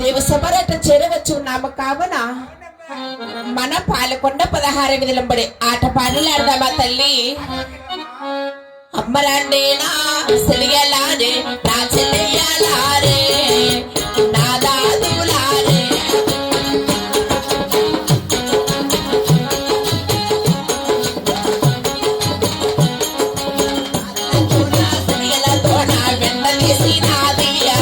దేవసభరట చేరవచ్చు నామ కావున మన పాలకొండ 16 విధులంబడి ఆట పాటలాడదామా తల్లి. అమ్మలాండేనా సెలియలారే నా చెల్లెయ్యాలారే నా దాదులారే సెలియలతో నా వెంట తీసి నాదియా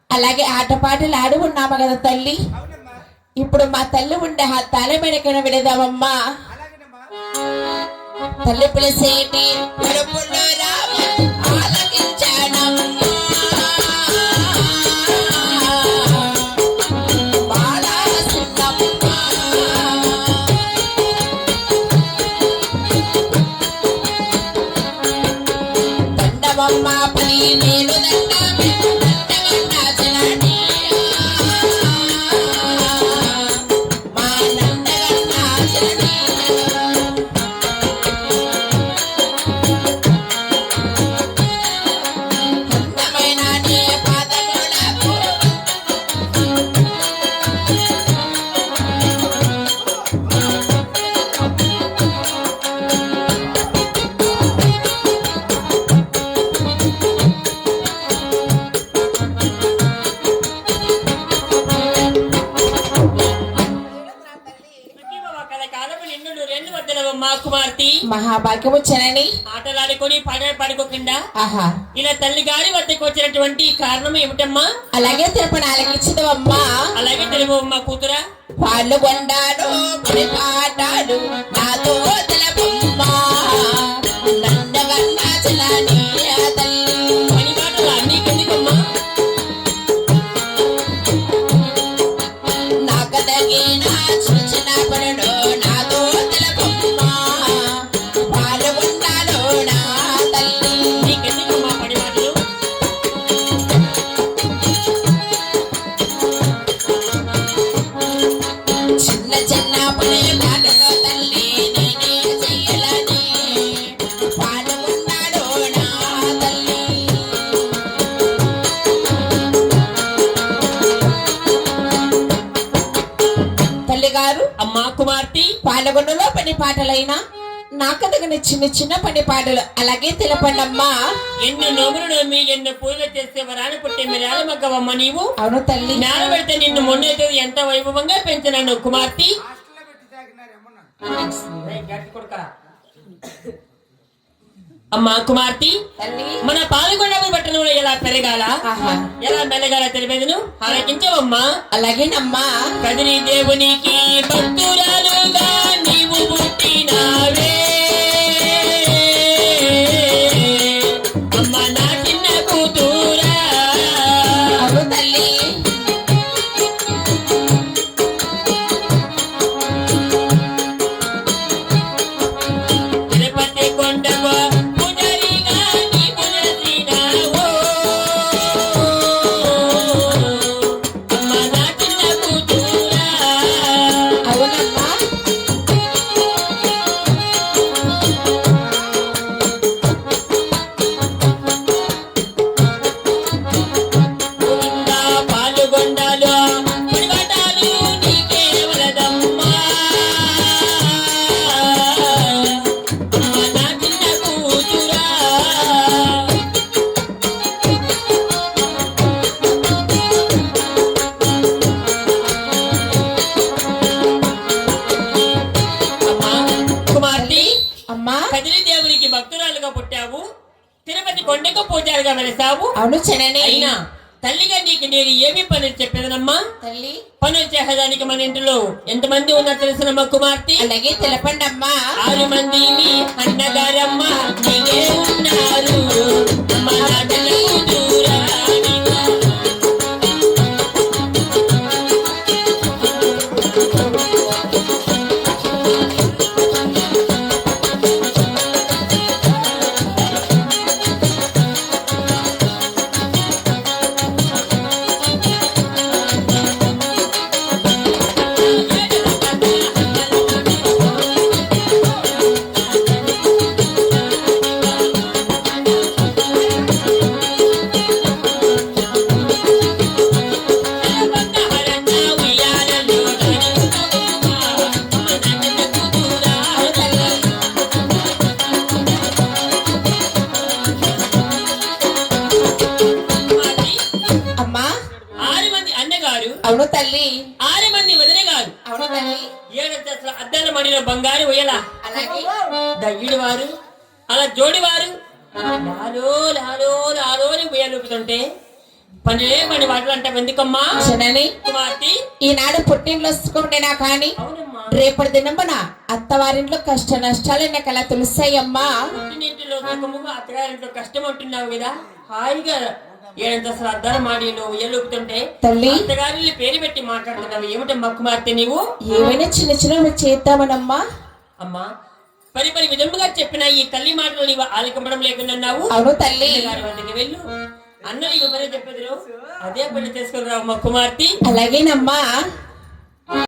అలాగే ఆటపాటలు ఆడి ఉన్నాము కదా తల్లి. ఇప్పుడు మా తల్లి ఉండే ఆ తల మెడకన విడదామమ్మా. తల్లి పిలిసేటి దండమమ్మా పని నేను మహాభాగ్యం వచ్చానని ఆటలాడుకొని పాటలు పాడుకోకుండా ఇలా తల్లి గారి వద్దకు వచ్చినటువంటి కారణం ఏమిటమ్మా? అలాగే తెలుపని ఆలకించదమ్మా. అలాగే తెలుపు అమ్మా కూతురా. పాల్గొండాడు పాటాడు నాతో తెలుపమ్మా నందగన్నా చలాని పని పాటలు నీకెందుకమ్మా? నాకు తగిన చిన్న పనులు నాతో తెలుపమ్మా పాల్గొండాడు నా తల్లి. నీకెందుకమ్మా పని పాటలు? చిన్న చిన్న పని పాటలు తల్లి నేనే చెయ్యాలని పాల్గొండాడు నా తల్లి. తల్లిగారు అమ్మా కుమార్తె పాల్గొండలో పని పాటలైనా నాకు తగిన చిన్న చిన్న పని పాటలు అలాగే తెలపండమ్మా. ఎన్ని నోములు నోమి ఎన్ని పూజలు చేస్తే వరాలు పుట్టే మిరాల మగ్గవమ్మ నీవు. అవును తల్లి. నేల పెడితే నిన్ను మొన్నైతే ఎంత వైభవంగా పెంచినాను కుమార్తె. అమ్మా కుమార్తె మన పాల్గొండ పట్టణంలో ఎలా పెరగాల ఎలా మెలగాల తెలిపేదను ఆలకించవమ్మా. అలాగేనమ్మా. కదిరి దేవునికి భక్తురాలుగా నీవు పుట్టినావే అమ్మ నా చిన్న కూతురా. అవును తల్లి. వెలిసావు. అవును జనని. అయినా తల్లిగా నీకు నేను ఏమి పనులు చెప్పేదనమ్మా? తల్లి పనులు చేసేదానికి మన ఇంటిలో ఎంతమంది ఉన్నారు తెలుసునమ్మా కుమార్తె? అలాగే తెలపండి అమ్మా. 6 మంది మీ అన్నగారమ్మ నీకే ఉన్నారు మన తల్లి దూరానిగా. అమ్మా. 6 మంది అన్నగారు, అవును తల్లి. 6 మంది వదిన గారు, అవును తల్లి. 7 దశల అద్దాల మడిలో బంగారు ఉయ్యల అలాగే దగ్గిడి వారు, అలా జోడి వారు లాలో లాలో లాలో అని ఉయ్యలుపుతుంటే పనిలే పని వాటలు అంటే ఎందుకమ్మా జనని. కుమార్తె? ఈనాడు పుట్టింట్లో సుఖండేనా కాని అవునమ్మా, రేపటి దినమున అత్తవారింట్లో కష్ట నష్టాలు నాకు అలా తెలుస్తాయమ్మా. పుట్టినింటిలో సుఖముగా అత్తగారింట్లో కష్టం అంటున్నావు కదా. హాయిగా 7 దశల అద్దాల మాడిలో ఉయ్యలుపుతుంటే తల్లి. అత్తగారిని పేరు పెట్టి మాట్లాడుతున్నావు ఏమిటమ్మా కుమార్తె నీవు? ఏమైనా చిన్న చిన్న చేద్దామనమ్మా. అమ్మా, పరి విధముగా చెప్పిన ఈ తల్లి మాటలు నీవు ఆలకింపడం లేకున్నావు. అవును తల్లి. గారి వద్దకు వెళ్ళు, అన్న నీకు పని చెప్పేది అదే పని చేసుకుని రావు మా కుమార్తె. అలాగేనమ్మా.